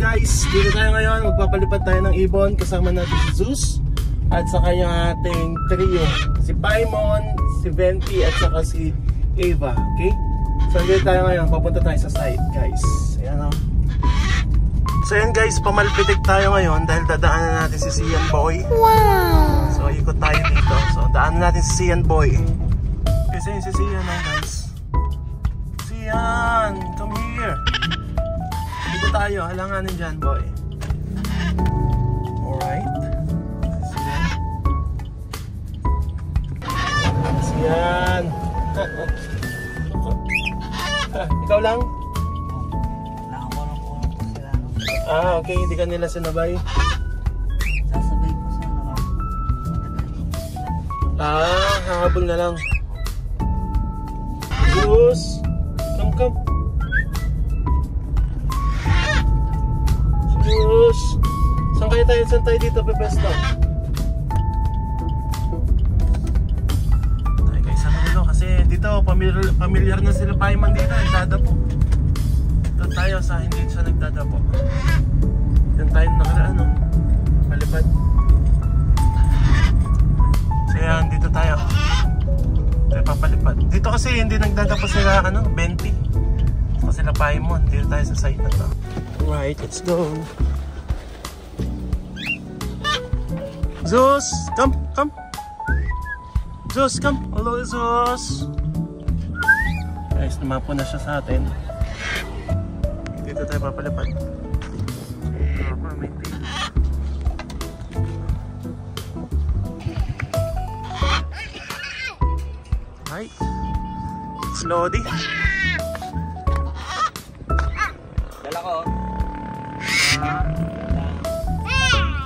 Guys, dito tayo ngayon. Magpapalipad tayo ng ibon. Kasama natin si Zeus at saka yung ating trio, si Paimon, si Venti at saka si Ava. Okay? So dito tayo ngayon. Papunta tayo sa site, guys. Ayan o. So yan guys, pamalpitik tayo ngayon dahil dadaanan natin si Sian Boy. Wow! So ikot tayo dito. So daanan natin si Sian Boy. Kasi yun si Sian guys. Sian! Come here! Dito tayo, halanganin dyan boy. Alright. Sian. Sian! Ikaw lang? Ah, okay. Hindi ka nila sinabay? Sasabay ko sa naka. Ah, hahabol na lang. Zeus! Come. Zeus! Saan tayo dito, Pepesto? Tayo guys, ano dito? Kasi dito, familiar na sila Paimon dito. Nagdadapo. Dito tayo sa hindi siya nagdadapo. Yan tayo nakaraan, no? Palipad. So yan, dito tayo. Tayo papalipad. Dito kasi hindi nagdadapo sila, Venti. So sila Paimon. Dito tayo sa site na to. Alright, let's go. Zeus, come. Zeus, come. Hello, Zeus. Guys, lumapo na siya sa atin. Dito tayo papalipad. Right. Slowly. Dala ko.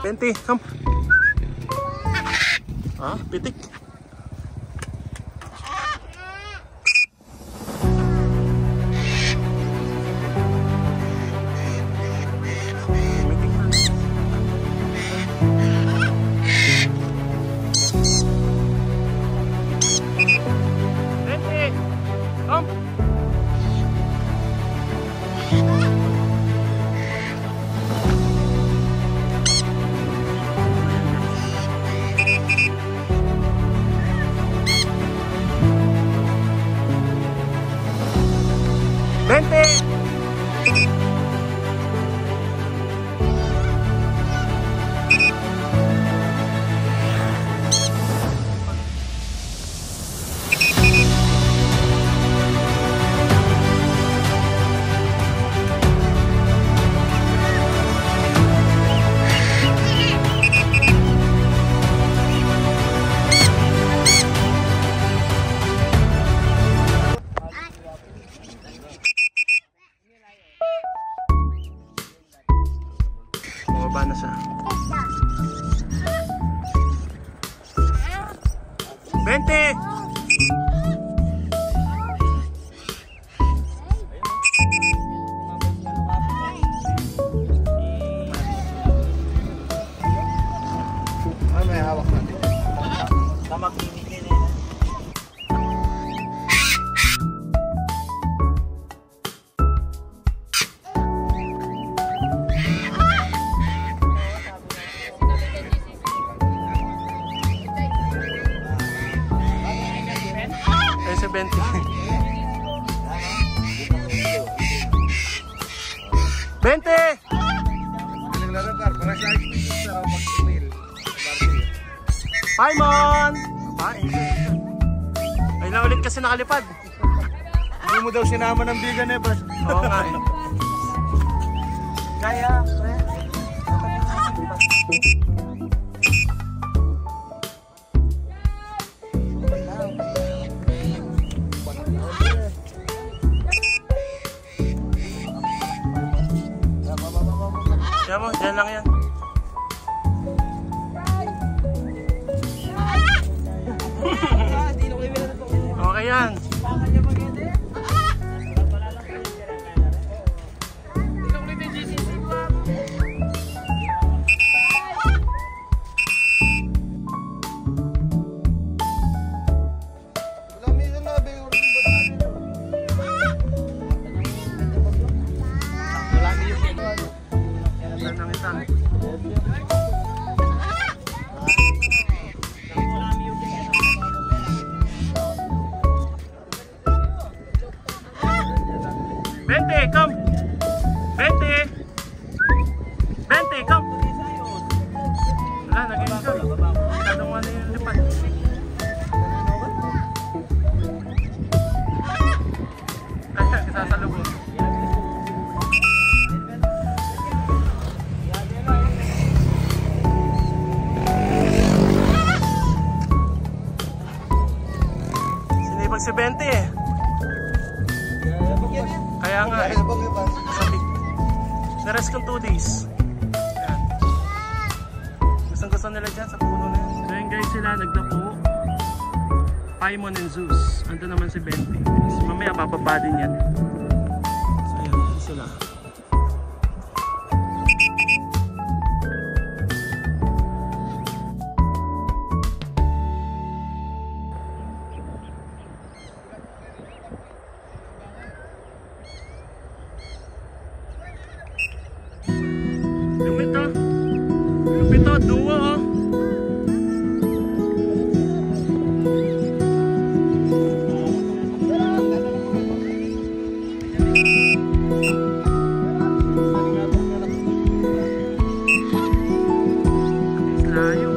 Venti, come. Ah, pitik. Venti! Bumaba na siya. Venti! May hawak natin. Tamak ninikin eh. Ay, si Venti. Venti! Paimon! Ay na ulit kasi nakalipad. Hindi mo daw sinama ng bigan eh, bro. Oo nga eh. Kaya, pre. Kaya mo, dyan lang yan. Okay yan. 20, come! 20! 20, come! Wala, nag-enjoy. Masyadong ano yung lipat. Isasalubong. Sinipag si 20 eh. Kaya nga eh. Sabik. Nares kong 2 days. Ayan. Gustong-gusto nila dyan sa puno na yun. So yun guys, sila nagdapo. Paimon and Zeus. Ando naman si 20. So, mamaya bababa din yan. So ayan, sila. Lumito. Lumito, duwa oh. Layo.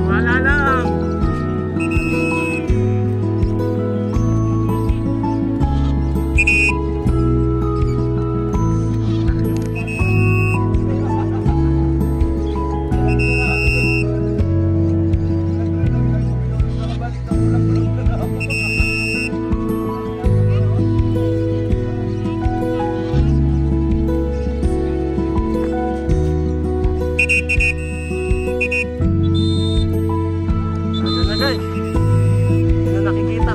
Wala lang. Ano na guys? Hindi na nakikita.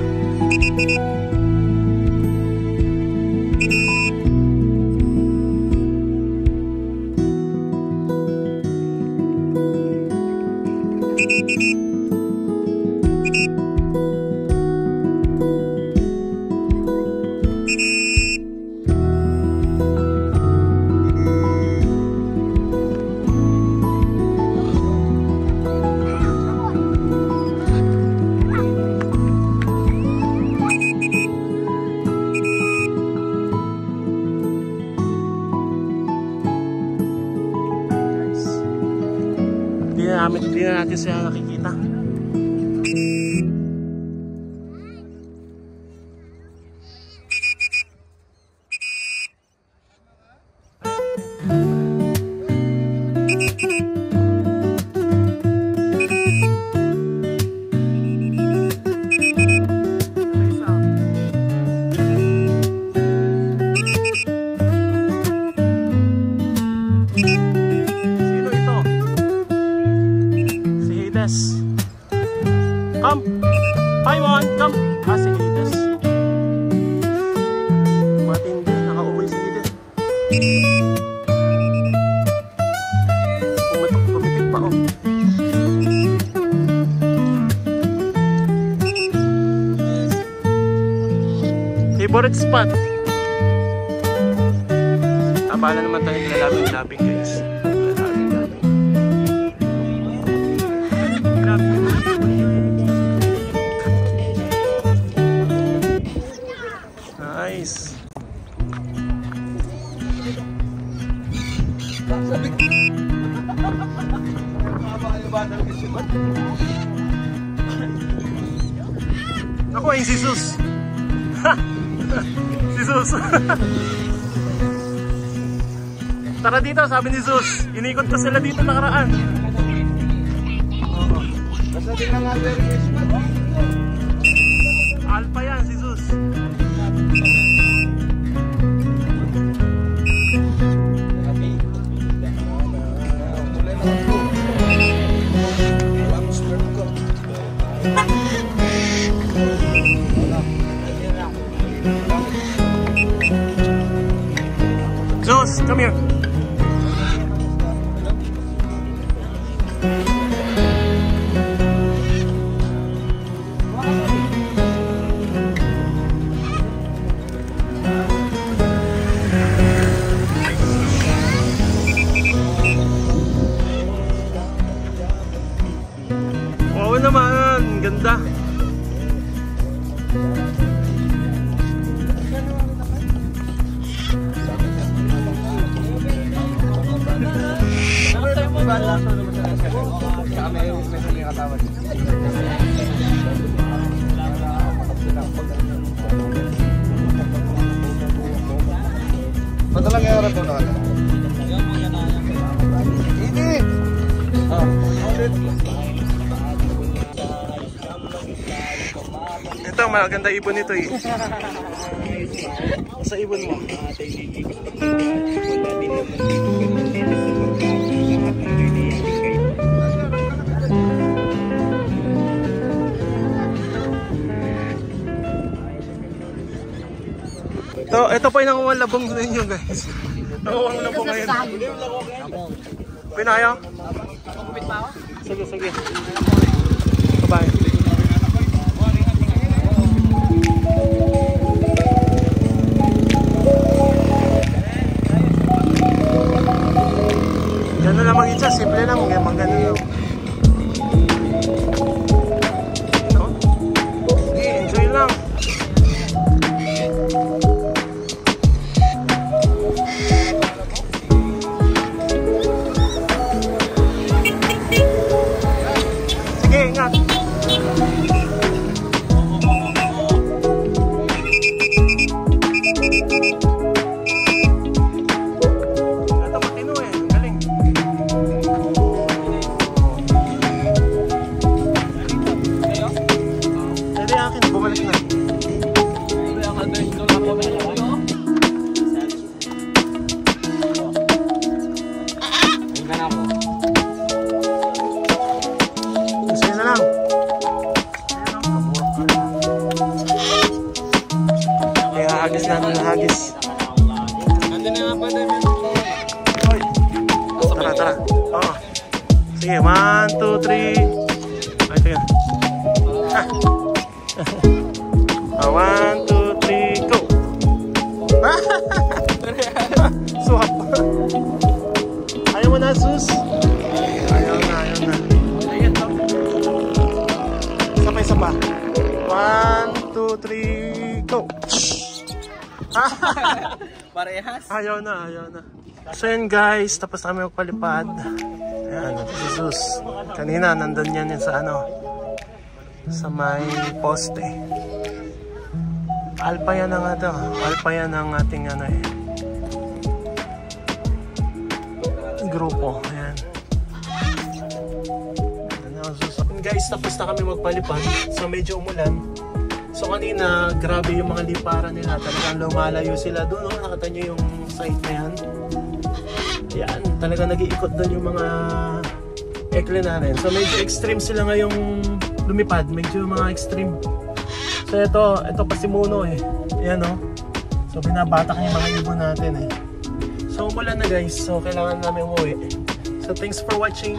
Hindi na natin siya nakikita. Come! Paimon! Come! Si Hades. Matindi. Nakauwi si Hades. Pumipit pa oh. Favorite spot. Abala naman tayo nilalabing-labing guys. Nice. Ako ay si Zeus. Si Zeus. Tara dito, sabi ni Zeus. Inikot ko sila dito nakaraan. Alpha yan si Zeus. Zeus, come here. ganda. Padalang yung oras na ano? Hindi! Ito, maganda ibon nito eh. Sa ibon mo. Ito po yung nangunguha labong ninyo guys. Nangunguha labong ngayon. Pinaya? Sige, sige. Bye-bye. Gano'n lang mag-isa, simple lang, gano'n lang. No? Sige, enjoy lang. Sige, ingat. Hagis natin na hagis. Nandun na nga pa din. Hoy. Tara, tara. Oo. Sige, 1, 2, 3. Ay, sige. 1, 2, 3, go! Swap. Ayaw mo na, sus? Ayaw na, ayaw na. Ayan, to. Isa pa. 1, 2, 3, go! Parehas. Ayaw na, ayaw na. So yun guys, tapos na kami magpalipad. Ayan, ito si Zeus. Kanina, nandun yan sa ano, sa may poste. Alpha yan ang ito. Alpha yan ang ating ano eh, grupo. Ayan. Guys, tapos na kami magpalipad. So medyo umulan. So kanina, grabe yung mga liparan nila. Talagang lumalayo sila doon. No? Nakita nyo yung site na yan. Yan, talagang nag-iikot doon yung mga ekle natin. So medyo extreme sila ngayong lumipad. Medyo mga extreme. So ito pasimuno eh. Yan no. So binabatak yung mga ibon natin eh. So umulan na guys. So kailangan namin umuwi. So thanks for watching.